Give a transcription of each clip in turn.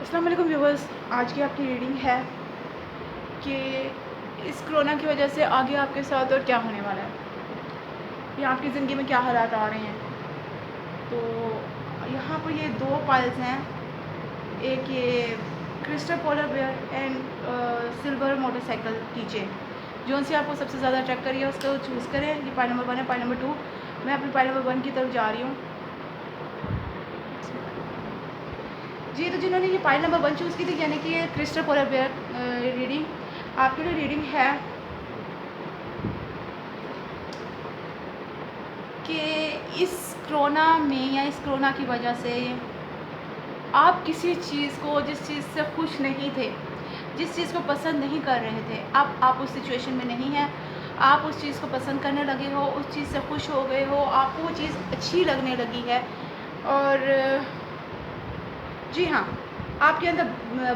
अस्सलाम वालेकुम व्यूवर्स। आज की आपकी रीडिंग है कि इस कोरोना की वजह से आगे आपके साथ और क्या होने वाला है या आपकी ज़िंदगी में क्या हालात आ रहे हैं। तो यहाँ पर ये दो पाइल्स हैं, एक ये crystal polar bear and silver motorcycle की चेन। जो उनसे आपको सबसे ज़्यादा अट्रैक्ट करिए उसको चूज़ करें। ये पाइल नंबर 1 है। पाइल नंबर 2, मैं अपनी पाइल नंबर 1 की तरफ जा रही हूँ जी। तो जिन्होंने ये पाइल नंबर 1 चूज़ की थी, यानी कि ये क्रिस्टल पोलर बेयर रीडिंग आपके लिए रीडिंग है कि इस कोरोना में या इस कोरोना की वजह से आप किसी चीज़ को, जिस चीज़ से खुश नहीं थे, जिस चीज़ को पसंद नहीं कर रहे थे, अब आप उस सिचुएशन में नहीं हैं। आप उस चीज़ को पसंद करने लगे हो, उस चीज़ से खुश हो गए हो, आपको वो चीज़ अच्छी लगने लगी है। और जी हाँ, आपके अंदर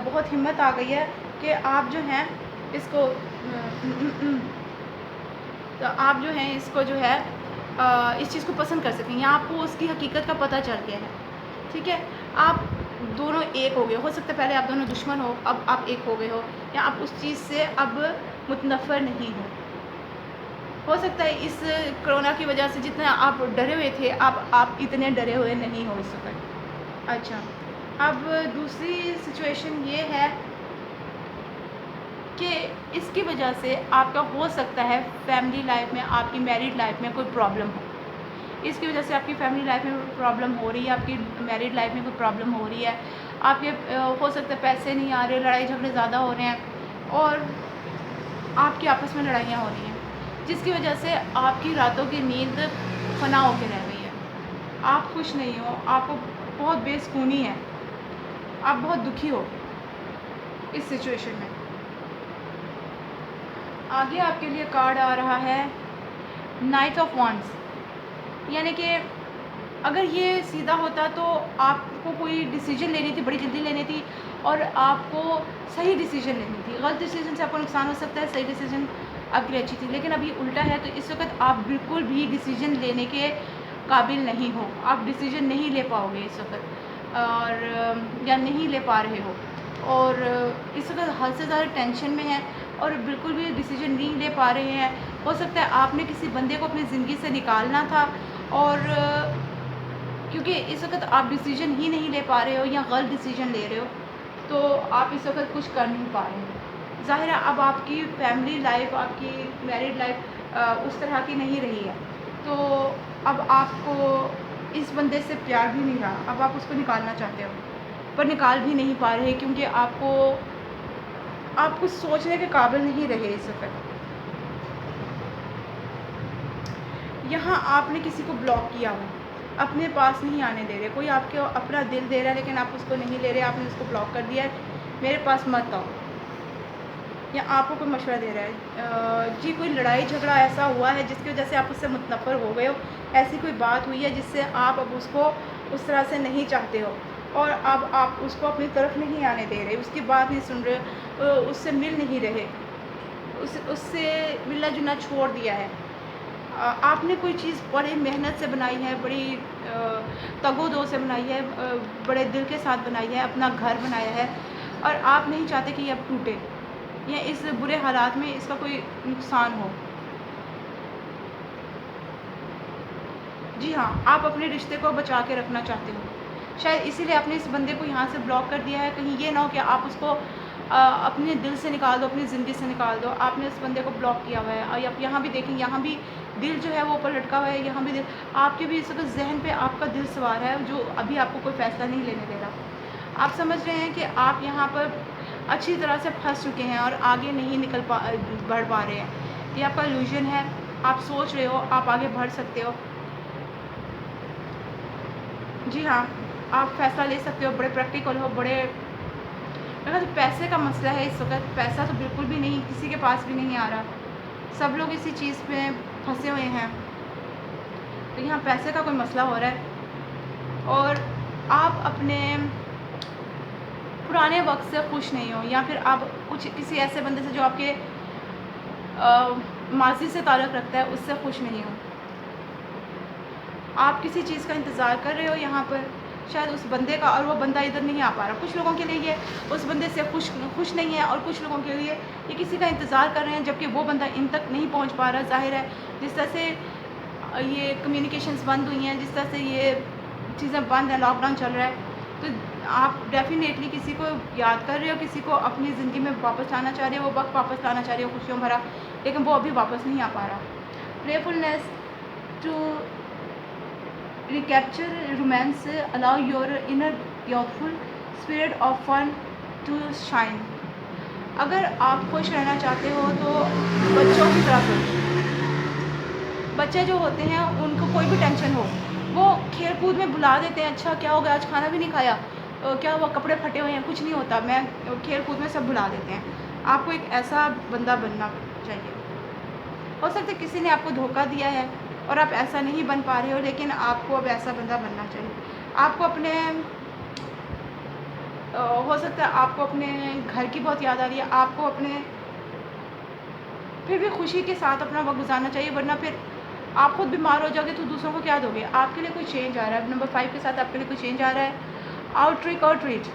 बहुत हिम्मत आ गई है कि आप जो हैं इसको तो आप जो हैं इसको जो है इस चीज़ को पसंद कर सकें या आपको उसकी हकीकत का पता चल गया है। ठीक है, आप दोनों एक हो गए हो सकता है पहले आप दोनों दुश्मन हो, अब आप एक हो गए हो, या आप उस चीज़ से अब मुतनफ़र नहीं हो सकता है इस कोरोना की वजह से जितना आप डरे हुए थे, अब आप इतने डरे हुए नहीं हो इस वक़्त। अच्छा, अब दूसरी सिचुएशन ये है कि इसकी वजह से आपका हो सकता है फैमिली लाइफ में, आपकी मैरिड लाइफ में कोई प्रॉब्लम हो। इसकी वजह से आपकी फैमिली लाइफ में प्रॉब्लम हो रही है, आपकी मैरिड लाइफ में कोई प्रॉब्लम हो रही है। आपके हो सकता है पैसे नहीं आ रहे, लड़ाई झगड़े ज़्यादा हो रहे हैं और आपकी आपस में लड़ाइयाँ हो रही हैं, जिसकी वजह से आपकी रातों की नींद फना होकर रह गई है। आप खुश नहीं हो, आपको बहुत बेसुकूनी है, आप बहुत दुखी हो इस सिचुएशन में। आगे आपके लिए कार्ड आ रहा है नाइट ऑफ वांड्स, यानी कि अगर ये सीधा होता तो आपको कोई डिसीजन लेनी थी, बड़ी जल्दी लेनी थी और आपको सही डिसीजन लेनी थी। गलत डिसीजन से आपको नुकसान हो सकता है, सही डिसीजन आपके लिए अच्छी थी। लेकिन अभी उल्टा है, तो इस वक्त आप बिल्कुल भी डिसीजन लेने के काबिल नहीं हो, आप डिसीजन नहीं ले पाओगे इस वक्त, और या नहीं ले पा रहे हो, और इस वक्त हद से ज़्यादा टेंशन में है और बिल्कुल भी डिसीजन नहीं ले पा रहे हैं। हो सकता है आपने किसी बंदे को अपनी ज़िंदगी से निकालना था और क्योंकि इस वक्त आप डिसीजन ही नहीं ले पा रहे हो या गलत डिसीजन ले रहे हो, तो आप इस वक्त कुछ कर नहीं पा रहे हो। ज़ाहिर है अब आपकी फैमिली लाइफ, आपकी मैरिड लाइफ उस तरह की नहीं रही है, तो अब आपको इस बंदे से प्यार भी नहीं रहा, अब आप उसको निकालना चाहते हो पर निकाल भी नहीं पा रहे, क्योंकि आप कुछ सोचने के काबिल नहीं रहे इस वक्त। यहाँ आपने किसी को ब्लॉक किया हुआ, अपने पास नहीं आने दे रहे। कोई आपके अपना दिल दे रहा है लेकिन आप उसको नहीं ले रहे, आपने उसको ब्लॉक कर दिया है, मेरे पास मत आओ, या आपको कोई मशवरा दे रहा है। जी, कोई लड़ाई झगड़ा ऐसा हुआ है जिसकी वजह से आप उससे मुतनफ़र हो गए हो, ऐसी कोई बात हुई है जिससे आप अब उसको उस तरह से नहीं चाहते हो और अब आप उसको अपनी तरफ नहीं आने दे रहे, उसकी बात नहीं सुन रहे, उससे मिल नहीं रहे, उससे मिलना जुलना छोड़ दिया है। आपने कोई चीज़ बड़ी मेहनत से बनाई है, बड़ी तगो-दो से बनाई है, बड़े दिल के साथ बनाई है, अपना घर बनाया है और आप नहीं चाहते कि ये अब टूटे या इस बुरे हालात में इसका कोई नुकसान हो। जी हाँ, आप अपने रिश्ते को बचा के रखना चाहते हो। शायद इसीलिए आपने इस बंदे को यहाँ से ब्लॉक कर दिया है, कहीं ये ना हो कि आप उसको अपने दिल से निकाल दो, अपनी ज़िंदगी से निकाल दो। आपने उस बंदे को ब्लॉक किया हुआ है और आप यहाँ भी देखें, यहाँ भी दिल जो है वो ऊपर लटका हुआ है, यहाँ भी दिल, आपके भी इस वक्त ज़हन पे आपका दिल सवार है जो अभी आपको कोई फ़ैसला नहीं लेने दे रहा। आप समझ रहे हैं कि आप यहाँ पर अच्छी तरह से फँस चुके हैं और आगे नहीं बढ़ पा रहे हैं। ये आपका इल्यूज़न है, आप सोच रहे हो आप आगे बढ़ सकते हो। जी हाँ, आप फ़ैसला ले सकते हो, बड़े प्रैक्टिकल हो, बड़े अगर पैसे का मसला है इस वक़्त, पैसा तो बिल्कुल भी नहीं, किसी के पास भी नहीं आ रहा। सब लोग इसी चीज़ पे फँसे हुए हैं। तो यहाँ पैसे का कोई मसला हो रहा है और आप अपने पुराने वक़्त से खुश नहीं हो, या फिर आप कुछ किसी ऐसे बंदे से जो आपके माज़ी से ताल्लुक़ रखता है उससे खुश नहीं हो। आप किसी चीज़ का इंतज़ार कर रहे हो यहाँ पर, शायद उस बंदे का, और वो बंदा इधर नहीं आ पा रहा। कुछ लोगों के लिए ये उस बंदे से खुश नहीं है, और कुछ लोगों के लिए ये किसी का इंतज़ार कर रहे हैं, जबकि वो बंदा इन तक नहीं पहुंच पा रहा। ज़ाहिर है जिस तरह से ये कम्युनिकेशंस बंद हुई हैं, जिस तरह से ये चीज़ें बंद हैं, लॉकडाउन चल रहा है, तो आप डेफिनेटली किसी को याद कर रहे हो, किसी को अपनी ज़िंदगी में वापस लाना चाह रहे हो, वो वक्त वापस लाना चाह रहे हो खुशियों भरा, लेकिन वो अभी वापस नहीं आ पा रहा। Playfulness to recapture romance, allow your inner youthful spirit of fun to shine। अगर आप खुश रहना चाहते हो तो बच्चों की तरह सोचो। बच्चे जो होते हैं उनको कोई भी टेंशन हो, वो खेल कूद में भुला देते हैं। अच्छा क्या हो गया, आज खाना भी नहीं खाया, क्या हुआ, कपड़े फटे हुए हैं, कुछ नहीं होता, मैं खेल कूद में सब भुला देते हैं। आपको एक ऐसा बंदा बनना चाहिए। हो सकता है किसी ने आपको धोखा दिया है और आप ऐसा नहीं बन पा रहे हो, लेकिन आपको अब ऐसा बंदा बनना चाहिए। आपको अपने हो सकता है आपको अपने घर की बहुत याद आ रही है, आपको अपने फिर भी खुशी के साथ अपना वक्त गुजारना चाहिए, वरना फिर आप खुद बीमार हो जाओगे तो दूसरों को क्या दोगे। आपके लिए कोई चेंज आ रहा है, नंबर 5 के साथ आपके लिए कोई चेंज आ रहा है। आउट ट्रिक और ट्रीट,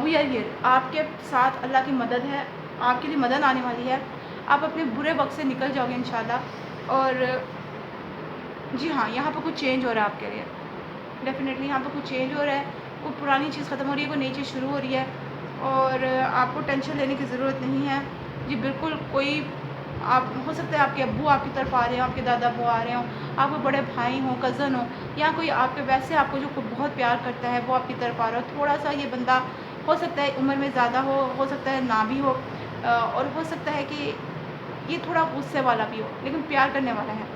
वी आर हियर, आपके साथ अल्लाह की मदद है, आपके लिए मदद आने वाली है। आप अपने बुरे वक्त से निकल जाओगे इंशाल्लाह। और जी हाँ, यहाँ पर कुछ चेंज हो रहा है आपके लिए, डेफिनेटली यहाँ पर कुछ चेंज हो रहा है। कोई पुरानी चीज़ ख़त्म हो रही है, कोई नई चीज़ शुरू हो रही है, और आपको टेंशन लेने की ज़रूरत नहीं है जी, बिल्कुल। कोई आप हो सकता है आपके अब्बू आपकी तरफ आ रहे हों, आपके दादा अब्बू आ रहे हों, आपके बड़े भाई हों, कज़न हो, या कोई आपके वैसे आपको जो बहुत प्यार करता है वो आपकी तरफ आ रहा हो। थोड़ा सा ये बंदा हो सकता है उम्र में ज़्यादा हो सकता है ना भी हो, और हो सकता है कि ये थोड़ा गुस्से वाला भी हो, लेकिन प्यार करने वाला है।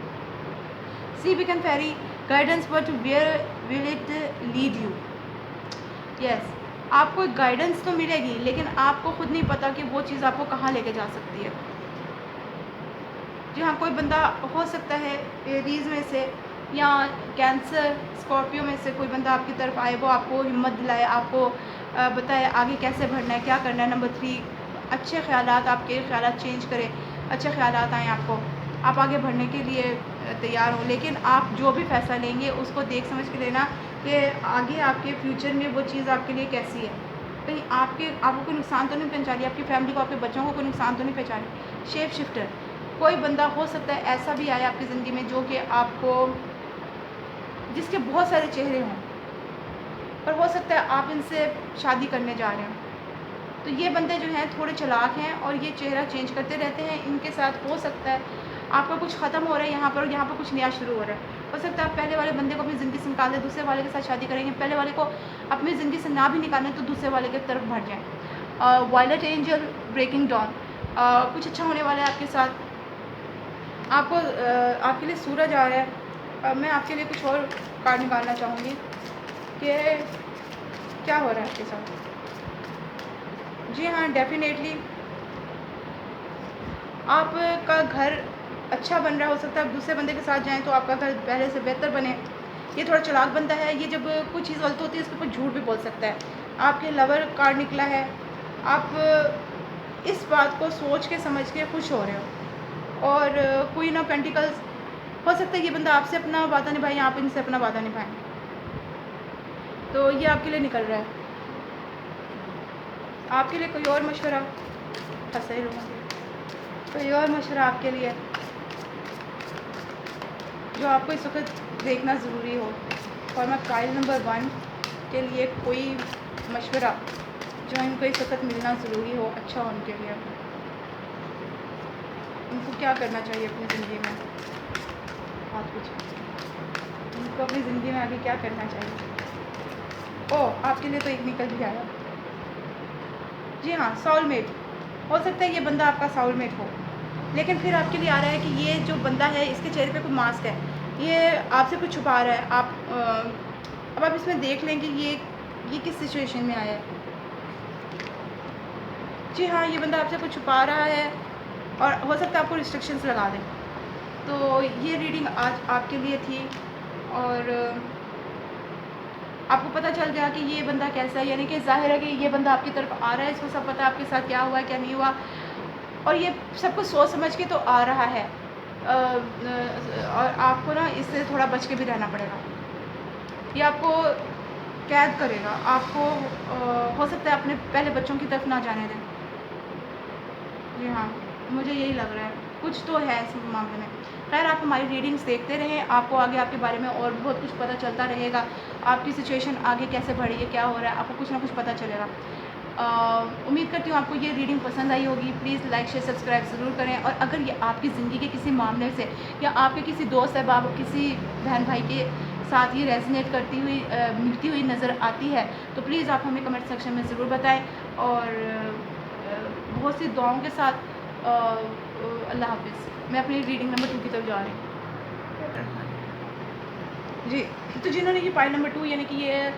See we can fairy guidance, but where will it lead you. Yes, आपको एक गाइडेंस तो मिलेगी, लेकिन आपको खुद नहीं पता कि वो चीज़ आपको कहाँ लेके जा सकती है। जी हाँ, कोई बंदा हो सकता है एरीज में से या कैंसर स्कॉर्पियो में से कोई बंदा आपकी तरफ आए, वो आपको हिम्मत दिलाए, आपको बताए आगे कैसे बढ़ना है, क्या करना है। नंबर 3, अच्छे ख़यालात, आपके ख़यालात चेंज करें, अच्छे ख़यालात आएँ आपको, आप आगे बढ़ने के लिए तैयार हो। लेकिन आप जो भी फ़ैसला लेंगे उसको देख समझ के लेना कि आगे आपके फ्यूचर में वो चीज़ आपके लिए कैसी है। कहीं आपको कोई नुकसान तो नहीं पहुँचा रही, आपकी फैमिली को, आपके बच्चों को कोई नुकसान तो नहीं पहुँचा रही। शेप शिफ्टर, कोई बंदा हो सकता है ऐसा भी आए आपकी ज़िंदगी में जो कि आपको, जिसके बहुत सारे चेहरे हों, पर हो सकता है आप इनसे शादी करने जा रहे हो। तो ये बंदे जो हैं थोड़े चालाक हैं और ये चेहरा चेंज करते रहते हैं। इनके साथ हो सकता है आपका कुछ ख़त्म हो रहा है यहाँ पर, और यहाँ पर कुछ नया शुरू हो रहा है। हो सकता है आप पहले वाले बंदे को अपनी ज़िंदगी से निकाल दें, दूसरे वाले के साथ शादी करेंगे, पहले वाले को अपनी ज़िंदगी से ना भी निकालें तो दूसरे वाले की तरफ बढ़ जाएँ। वायलेट एंजल ब्रेकिंग डाउन, कुछ अच्छा होने वाला है आपके साथ। आपको आपके लिए सूरज आ रहा है। मैं आपके लिए कुछ और कार्ड निकालना चाहूँगी कि क्या हो रहा है आपके साथ। जी हाँ, डेफिनेटली आपका घर अच्छा बन रहा हो सकता है। आप दूसरे बंदे के साथ जाएं तो आपका घर पहले से बेहतर बने। ये थोड़ा चालाक बनता है, ये जब कुछ चीज़ गलत होती है इसके ऊपर झूठ भी बोल सकता है। आपके लवर कार्ड निकला है, आप इस बात को सोच के समझ के खुश हो रहे हो। और क्वीन ऑफ पेंटिकल्स, हो सकता है ये बंदा आपसे अपना वादा निभाए या आप इनसे अपना वादा निभाएं, तो ये आपके लिए निकल रहा है। आपके लिए कोई और मशवरा, फंसे ही लोगों कोई और मशवरा आपके लिए जो आपको इस वक्त देखना ज़रूरी हो। और मैं फाइल नंबर 1 के लिए कोई मशवरा जो इनको इस वक्त मिलना ज़रूरी हो, अच्छा हो उनके लिए, उनको क्या करना चाहिए अपनी ज़िंदगी में, बहुत कुछ उनको अपनी ज़िंदगी में आगे क्या करना चाहिए। ओह, आपके लिए तो एक निकल भी आया। जी हाँ, सोलमेट, हो सकता है ये बंदा आपका सोलमेट हो, लेकिन फिर आपके लिए आ रहा है कि ये जो बंदा है इसके चेहरे पे कोई मास्क है, ये आपसे कुछ छुपा रहा है। अब आप इसमें देख लें कि ये किस सिचुएशन में आया है। जी हाँ, ये बंदा आपसे कुछ छुपा रहा है और हो सकता है आपको रिस्ट्रिक्शंस लगा दें। तो ये रीडिंग आज आपके लिए थी, और आपको पता चल गया कि ये बंदा कैसा है। यानी कि ज़ाहिर है कि ये बंदा आपकी तरफ आ रहा है, इसको सब पता है आपके साथ क्या हुआ है क्या नहीं हुआ, और ये सब कुछ सोच समझ के तो आ रहा है। और आपको ना इससे थोड़ा बच के भी रहना पड़ेगा। ये आपको कैद करेगा आपको। हो सकता है अपने पहले बच्चों की तरफ ना जाने दें। जी हाँ, मुझे यही लग रहा है, कुछ तो है इस मामले में। खैर, आप हमारी रीडिंग्स देखते रहें, आपको आगे आपके बारे में और भी बहुत कुछ पता चलता रहेगा। आपकी सिचुएशन आगे कैसे बढ़ी है, क्या हो रहा है, आपको कुछ ना कुछ पता चलेगा। उम्मीद करती हूँ आपको ये रीडिंग पसंद आई होगी। प्लीज़ लाइक शेयर सब्सक्राइब ज़रूर करें। और अगर ये आपकी ज़िंदगी के किसी मामले से या आपके किसी दोस्त अहबाब, किसी बहन भाई के साथ ये रेजोनेट करती हुई मिलती हुई नज़र आती है, तो प्लीज़ आप हमें कमेंट सेक्शन में ज़रूर बताएं। और बहुत सी दुआओं के साथ अल्लाह हाफिज़। मैं अपनी रीडिंग नंबर 2 की तरफ जा रही हूँ। जी, तो जिन्होंने ये पाइल नंबर 2 यानी कि ये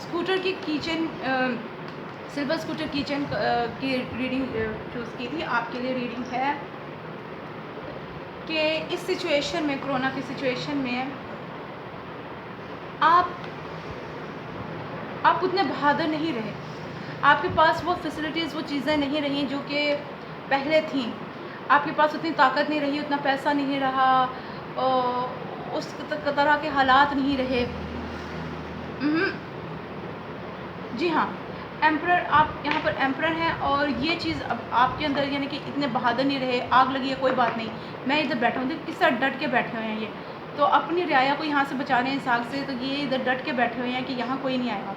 स्कूटर की किचन सिल्वर स्कूटर किचन की रीडिंग चूज़ की थी, आपके लिए रीडिंग है कि इस सिचुएशन में, कोरोना की सिचुएशन में आप उतने बहादुर नहीं रहे। आपके पास वो फैसिलिटीज़, वो चीज़ें नहीं रहीं जो कि पहले थीं। आपके पास उतनी ताकत नहीं रही, उतना पैसा नहीं रहा, उस तरह के हालात नहीं रहे। जी हाँ, एम्परर, आप यहाँ पर एम्परर हैं और ये चीज़ अब आपके अंदर, यानी कि इतने बहादुर नहीं रहे। आग लगी है, कोई बात नहीं, मैं इधर बैठा हूँ। देखिए किस तरह डट के बैठे हुए हैं ये। तो अपनी रियाया को यहाँ से बचाने इस आग से, तो ये इधर डट के बैठे हुए हैं कि यहाँ कोई नहीं आएगा।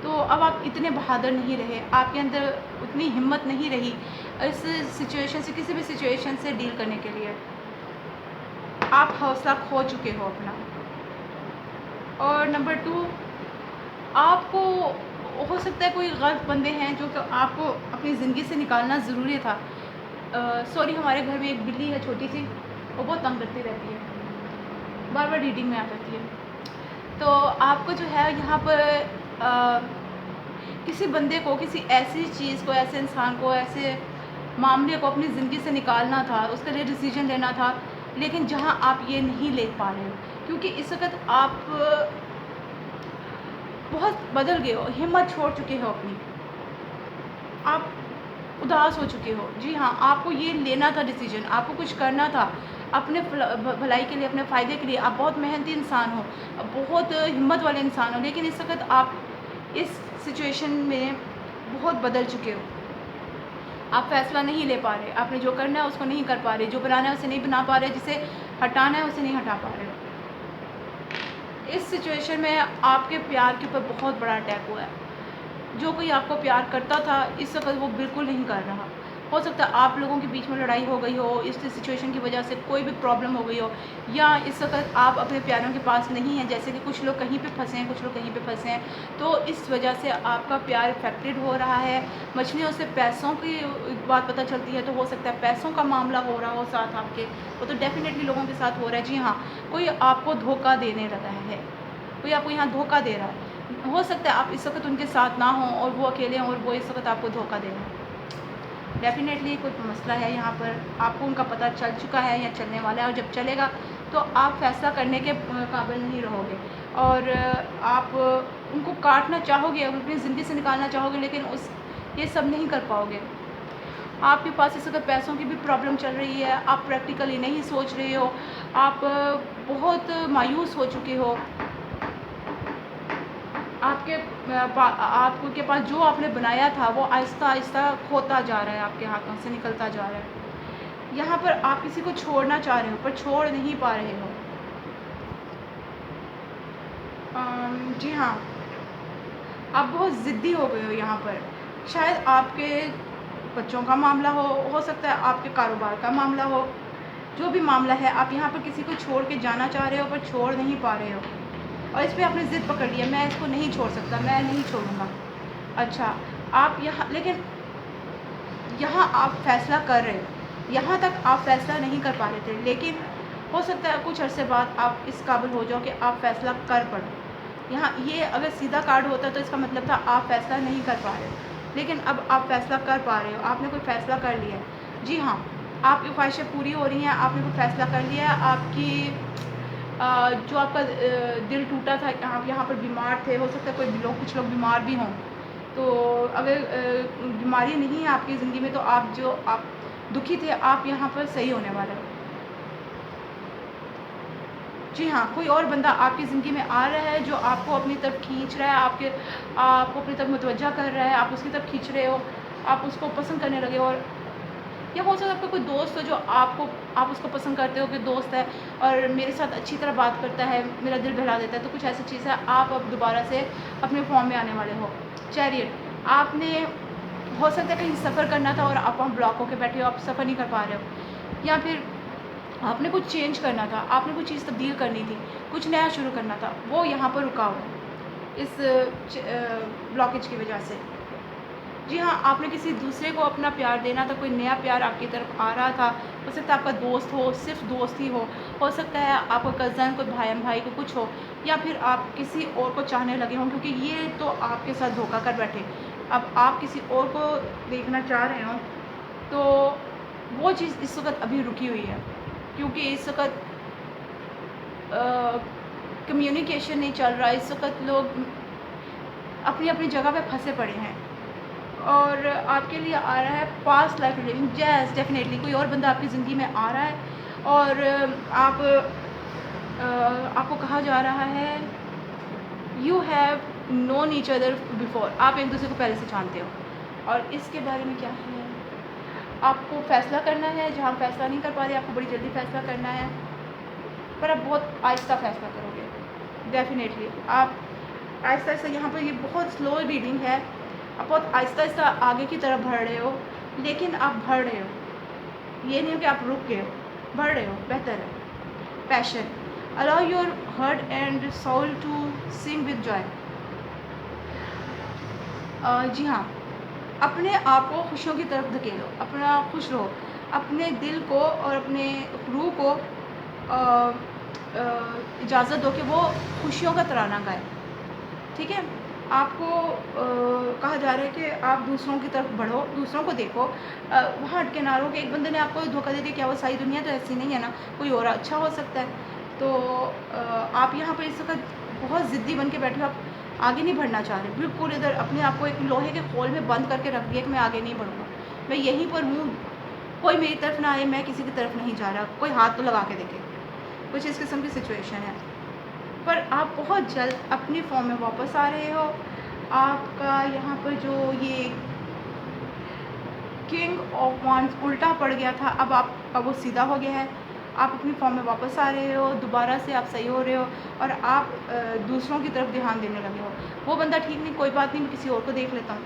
तो अब आप इतने बहादुर नहीं रहे, आपके अंदर उतनी हिम्मत नहीं रही इस सिचुएशन से, किसी भी सिचुएशन से डील करने के लिए। आप हौसला खो चुके हो अपना। और नंबर 2, आपको हो सकता है कोई गलत बंदे हैं जो कि आपको अपनी ज़िंदगी से निकालना ज़रूरी था। सॉरी, हमारे घर में एक बिल्ली है छोटी सी, वो बहुत तंग करती रहती है, बार बार रीडिंग में आ जाती है। तो आपको जो है यहाँ पर किसी बंदे को, किसी ऐसी चीज़ को, ऐसे इंसान को, ऐसे मामले को अपनी ज़िंदगी से निकालना था, उसके लिए डिसीजन लेना था। लेकिन जहाँ आप ये नहीं ले पा रहे हो, क्योंकि इस वक्त आप बहुत बदल गए हो, हिम्मत छोड़ चुके हो अपनी, आप उदास हो चुके हो। जी हाँ, आपको ये लेना था डिसीजन, आपको कुछ करना था अपने भलाई के लिए, अपने फ़ायदे के लिए। आप बहुत मेहनती इंसान हो, बहुत हिम्मत वाले इंसान हो, लेकिन इस वक्त आप इस सिचुएशन में बहुत बदल चुके हो। आप फ़ैसला नहीं ले पा रहे, आपने जो करना है उसको नहीं कर पा रहे, जो बनाना है उसे नहीं बना पा रहे, जिसे हटाना है उसे नहीं हटा पा रहे हो। इस सिचुएशन में आपके प्यार के ऊपर बहुत बड़ा अटैक हुआ है। जो कोई आपको प्यार करता था, इस वक्त वो बिल्कुल नहीं कर रहा। हो सकता है आप लोगों के बीच में लड़ाई हो गई हो, इस सिचुएशन की वजह से कोई भी प्रॉब्लम हो गई हो, या इस वक्त आप अपने प्यारों के पास नहीं हैं। जैसे कि कुछ लोग कहीं पे फंसे हैं, कुछ लोग कहीं पे फंसे हैं, तो इस वजह से आपका प्यार इफेक्टेड हो रहा है। मछलियों से पैसों की बात पता चलती है, तो हो सकता है पैसों का मामला हो रहा हो साथ आपके, वो तो डेफिनेटली लोगों के साथ हो रहा है। जी हाँ, कोई आपको धोखा देने लगा है, कोई आपको यहाँ धोखा दे रहा है। हो सकता है आप इस वक्त उनके साथ ना हों और वो अकेले हों और वो इस वक्त आपको धोखा दे रहे हैं। डेफिनेटली कोई मसला है यहाँ पर, आपको उनका पता चल चुका है या चलने वाला है, और जब चलेगा तो आप फ़ैसला करने के काबिल नहीं रहोगे, और आप उनको काटना चाहोगे, अपनी ज़िंदगी से निकालना चाहोगे, लेकिन ये सब नहीं कर पाओगे। आपके पास इस वक्त पैसों की भी प्रॉब्लम चल रही है, आप प्रैक्टिकली नहीं सोच रहे हो, आप बहुत मायूस हो चुके हो। आपके पास जो आपने बनाया था वो आहिस्ता आहिस्ता खोता जा रहा है, आपके हाथों से निकलता जा रहा है। यहाँ पर आप किसी को छोड़ना चाह रहे हो पर छोड़ नहीं पा रहे हो। जी हाँ, आप बहुत ज़िद्दी हो गए हो यहाँ पर। शायद आपके बच्चों का मामला हो सकता है आपके कारोबार का मामला हो, जो भी मामला है, आप यहाँ पर किसी को छोड़ के जाना चाह रहे हो पर छोड़ नहीं पा रहे हो, और इस पर आपने ज़िद पकड़ लिया, मैं इसको नहीं छोड़ सकता, मैं नहीं छोड़ूंगा। अच्छा, आप यहाँ, लेकिन यहाँ आप फ़ैसला कर रहे हो, यहाँ तक आप फ़ैसला नहीं कर पा रहे थे, लेकिन हो सकता है कुछ अरसे बाद आप इस काबिल हो जाओ कि आप फ़ैसला कर पड़ो। यहाँ ये अगर सीधा कार्ड होता तो इसका मतलब था आप फ़ैसला नहीं कर पा रहे हो, लेकिन अब आप फ़ैसला कर पा रहे हो, आपने कोई फ़ैसला कर लिया है। जी हाँ, आपकी ख्वाहिशें पूरी हो रही हैं, आपने कोई फ़ैसला कर लिया है। आपकी जो आपका दिल टूटा था, आप यहाँ पर बीमार थे, हो सकता है कुछ लोग बीमार भी हों, तो अगर बीमारी नहीं है आपकी ज़िंदगी में, तो आप दुखी थे, आप यहाँ पर सही होने वाले हो। जी हाँ, कोई और बंदा आपकी ज़िंदगी में आ रहा है जो आपको अपनी तरफ खींच रहा है, आपको अपनी तरफ मुतवज्जा कर रहा है, आप उसकी तरफ खींच रहे हो, आप उसको पसंद करने लगे हो। और या हो सकता है आपका कोई दोस्त हो जो आप उसको पसंद करते हो कि दोस्त है और मेरे साथ अच्छी तरह बात करता है, मेरा दिल बहला देता है, तो कुछ ऐसी चीज़ है, आप अब दोबारा से अपने फॉर्म में आने वाले हो। चैरियट, आपने हो सकता है कहीं सफ़र करना था और आप वहाँ ब्लॉक होकर बैठे हो, आप सफ़र नहीं कर पा रहे हो, या फिर आपने कुछ चेंज करना था, आपने कुछ चीज़ तब्दील करनी थी, कुछ नया शुरू करना था, वो यहाँ पर रुका हुआ है इस ब्लॉकेज की वजह से। जी हाँ, आपने किसी दूसरे को अपना प्यार देना था, कोई नया प्यार आपकी तरफ आ रहा था, हो सकता है आपका दोस्त हो, सिर्फ दोस्त ही हो सकता है आपका कज़न, कोई भाई को कुछ हो, या फिर आप किसी और को चाहने लगे हों, क्योंकि ये तो आपके साथ धोखा कर बैठे। अब आप किसी और को देखना चाह रहे हो, तो वो चीज़ इस वक़्त अभी रुकी हुई है, क्योंकि इस वक़्त कम्युनिकेशन नहीं चल रहा, इस वक़्त लोग अपनी अपनी जगह पे फंसे पड़े हैं। और आपके लिए आ रहा है past life relation, yes definitely कोई और बंदा आपकी ज़िंदगी में आ रहा है और आपको कहा जा रहा है you have known each other before, आप एक दूसरे को पहले से जानते हो। और इसके बारे में क्या है, आपको फ़ैसला करना है, जहाँ फैसला नहीं कर पा रहे आपको बड़ी जल्दी फ़ैसला करना है, पर आप बहुत आहिस्ता फ़ैसला करोगे। डेफिनेटली आप आहिस्ता आहिस्ता, यहाँ पर ये बहुत स्लो रीडिंग है, आप बहुत आहिस्ता आहिस्ता आगे की तरफ बढ़ रहे हो, लेकिन आप बढ़ रहे हो, ये नहीं हो कि आप रुक गए हो, बढ़ रहे हो, बेहतर है। Passion, allow your heart and soul to sing with joy. जी हाँ, अपने आप को खुशियों की तरफ धकेलो, अपना खुश रहो, अपने दिल को और अपने रूह को इजाज़त दो कि वो खुशियों का तराना गाए। ठीक है, आपको कहा जा रहा है कि आप दूसरों की तरफ बढ़ो, दूसरों को देखो, वहाँ हटके ना रहो कि एक बंदे ने आपको धोखा दे दिया, क्या वो सारी दुनिया तो ऐसी नहीं है ना, कोई और अच्छा हो सकता है। तो आप यहाँ पर इस वक्त बहुत ज़िद्दी बन के बैठे हो, आप आगे नहीं बढ़ना चाह रहे, बिल्कुल इधर अपने आप को एक लोहे के खोल में बंद करके रख दिया कि मैं आगे नहीं बढ़ूँगा, मैं यहीं पर हूँ, कोई मेरी तरफ ना आए, मैं किसी की तरफ नहीं जा रहा, कोई हाथ तो लगा के देखे, कुछ इस किस्म की सिचुएशन है। पर आप बहुत जल्द अपनी फॉर्म में वापस आ रहे हो। आपका यहाँ पर जो ये किंग ऑफ वांड्स उल्टा पड़ गया था, अब वो सीधा हो गया है, आप अपनी फॉर्म में वापस आ रहे हो, दोबारा से आप सही हो रहे हो और आप दूसरों की तरफ ध्यान देने लगे हो। वो बंदा ठीक नहीं, कोई बात नहीं, मैं किसी और को देख लेता हूँ,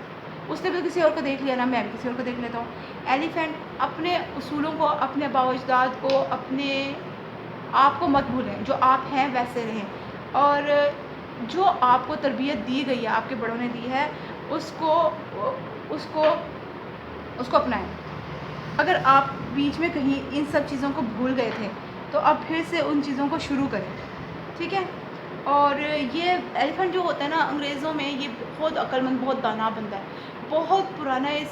उसने भी किसी और को देख लिया ना, मैं भी किसी और को देख लेता हूँ। एलिफेंट, अपने उसूलों को, अपने आबा-ओ-अजदाद को, अपने आप को मत भूलें, जो आप हैं वैसे रहें और जो आपको तरबियत दी गई है, आपके बड़ों ने दी है, उसको उसको उसको अपनाएं। अगर आप बीच में कहीं इन सब चीज़ों को भूल गए थे, तो अब फिर से उन चीज़ों को शुरू करें, ठीक है। और ये एलिफेंट जो होता है ना, अंग्रेज़ों में ये बहुत अक्लमंद, बहुत दाना बंदा है, बहुत पुराना है,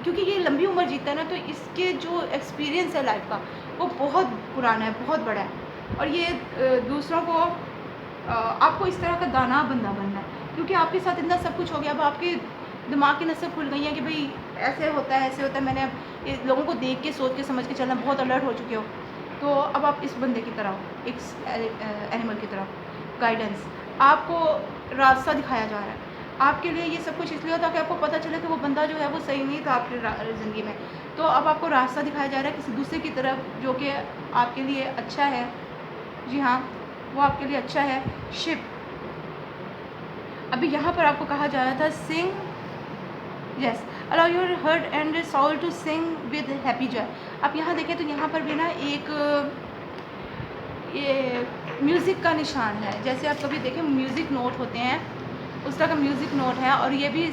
क्योंकि ये लंबी उम्र जीता है ना, तो इसके जो एक्सपीरियंस है लाइफ का, वो बहुत पुराना है, बहुत बड़ा है। और ये दूसरों को आपको इस तरह का दाना बंदा बनना है, क्योंकि आपके साथ इतना सब कुछ हो गया, अब आपके दिमाग की नसें खुल गई हैं कि भाई ऐसे होता है, ऐसे होता है, मैंने अब ये लोगों को देख के, सोच के, समझ के चलना, बहुत अलर्ट हो चुके हो। तो अब आप इस बंदे की तरह हो, एक एनिमल की तरह। गाइडेंस, आपको रास्ता दिखाया जा रहा है, आपके लिए ये सब कुछ इसलिए होता है कि आपको पता चले कि वो बंदा जो है वो सही नहीं था आपकी ज़िंदगी में, तो अब आपको रास्ता दिखाया जा रहा है किसी दूसरे की तरफ, जो कि आपके लिए अच्छा है। जी हाँ, वो आपके लिए अच्छा है। शिप, अभी यहाँ पर आपको कहा जा रहा था sing, yes, allow your heart and soul to sing with happy joy. आप यहाँ देखें तो यहाँ पर भी ना एक ये म्यूज़िक का निशान है, जैसे आप कभी देखें म्यूज़िक नोट होते हैं, उस तरह का म्यूज़िक नोट है। और ये भी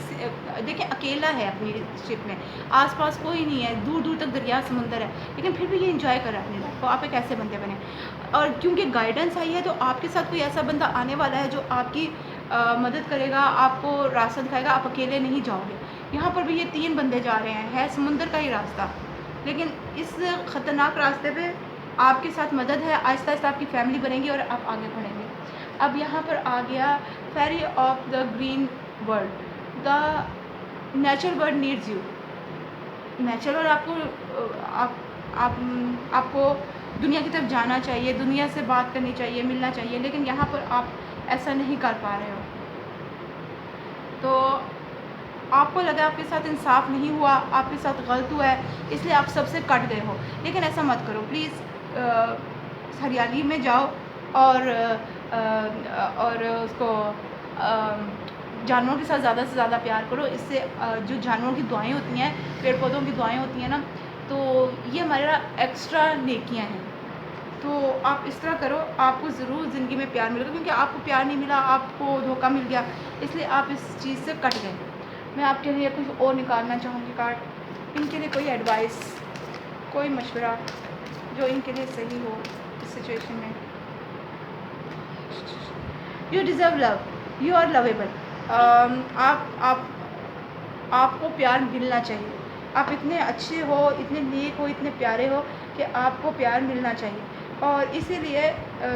देखिए अकेला है अपनी शिप में, आसपास कोई नहीं है, दूर दूर तक दरिया समुंदर है, लेकिन फिर भी ये इंजॉय कर रहा है अपनी लाइफ को। आप एक ऐसे बंदे बने, और क्योंकि गाइडेंस आई है, तो आपके साथ कोई ऐसा बंदा आने वाला है जो आपकी मदद करेगा, आपको रास्ता दिखाएगा, आप अकेले नहीं जाओगे। यहाँ पर भी ये 3 बंदे जा रहे हैं, है समुंदर का ही रास्ता, लेकिन इस ख़तरनाक रास्ते पे आपके साथ मदद है, आहिस्ता आहिस्ता आपकी फैमिली बनेगी और आप आगे बढ़ेंगे। अब यहाँ पर आ गया fairy of the green world, the natural world needs you. Natural आपको आपको दुनिया की तरफ जाना चाहिए, दुनिया से बात करनी चाहिए, मिलना चाहिए, लेकिन यहाँ पर आप ऐसा नहीं कर पा रहे हो। तो आपको लगा आपके साथ इंसाफ नहीं हुआ, आपके साथ गलत हुआ है, इसलिए आप सबसे कट गए हो। लेकिन ऐसा मत करो प्लीज़। हरियाली में जाओ और उसको जानवरों के साथ ज़्यादा से ज़्यादा प्यार करो। इससे जो जानवरों की दुआएं होती हैं, पेड़ पौधों की दुआएं होती हैं ना, तो ये हमारा एक्स्ट्रा नेकियां हैं। तो आप इस तरह करो, आपको ज़रूर ज़िंदगी में प्यार मिलेगा, क्योंकि आपको प्यार नहीं मिला, आपको धोखा मिल गया, इसलिए आप इस चीज़ से कट गए। मैं आपके लिए कुछ और निकालना चाहूँगी कार्ड। इनके लिए कोई एडवाइस, कोई मशवरा जो इनके लिए सही हो इस सिचुएशन में। You deserve love, you are lovable. आपको प्यार मिलना चाहिए। आप इतने अच्छे हो, इतने नेक हो, इतने प्यारे हो कि आपको प्यार मिलना चाहिए। और इसीलिए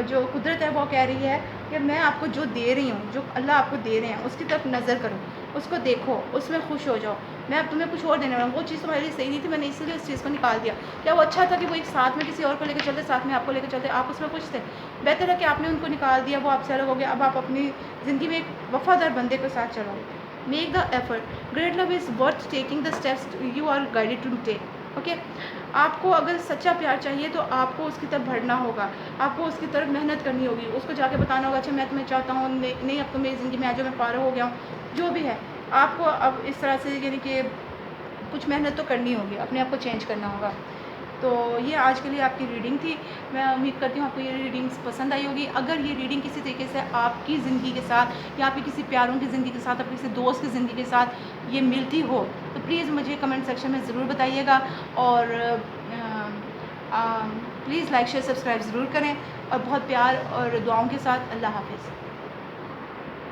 जो कुदरत है वो कह रही है कि मैं आपको जो दे रही हूँ, जो अल्लाह आपको दे रहे हैं, उसकी तरफ नज़र करो, उसको देखो, उसमें खुश हो जाओ। मैं अब तुम्हें कुछ और देने वाला हूँ। वो चीज़ तुम्हारे लिए सही नहीं थी, मैंने इसीलिए उस चीज़ को निकाल दिया। क्या वो अच्छा था कि वो एक साथ में किसी और को लेकर चलते, साथ में आपको लेकर चलते, आप उसमें खुश थे? बेहतर है कि आपने उनको निकाल दिया, वो आपसे अलग हो गया। अब आप अपनी ज़िंदगी में एक वफ़ादार बंदे के साथ चलोगे। Make the effort, great love is worth taking the steps you are guided to take. Okay, आपको अगर सच्चा प्यार चाहिए तो आपको उसकी तरफ बढ़ना होगा, आपको उसकी तरफ मेहनत करनी होगी, उसको जाके बताना होगा, अच्छा मैं तुम्हें चाहता हूँ, नहीं अब तो मेरी ज़िंदगी में आ जाओ, मैं फारग हो गया हूँ। जो भी है, आपको अब इस तरह से यानी कि कुछ मेहनत तो करनी होगी, अपने आप को चेंज करना होगा। तो ये आज के लिए आपकी रीडिंग थी। मैं उम्मीद करती हूँ आपको ये रीडिंग्स पसंद आई होगी। अगर ये रीडिंग किसी तरीके से आपकी ज़िंदगी के साथ या आपके किसी प्यारों की ज़िंदगी के साथ, आपके किसी दोस्त की ज़िंदगी के साथ ये मिलती हो तो प्लीज़ मुझे कमेंट सेक्शन में ज़रूर बताइएगा। और प्लीज़ लाइक शेयर सब्सक्राइब ज़रूर करें, और बहुत प्यार और दुआओं के साथ अल्लाह हाफ़िज़।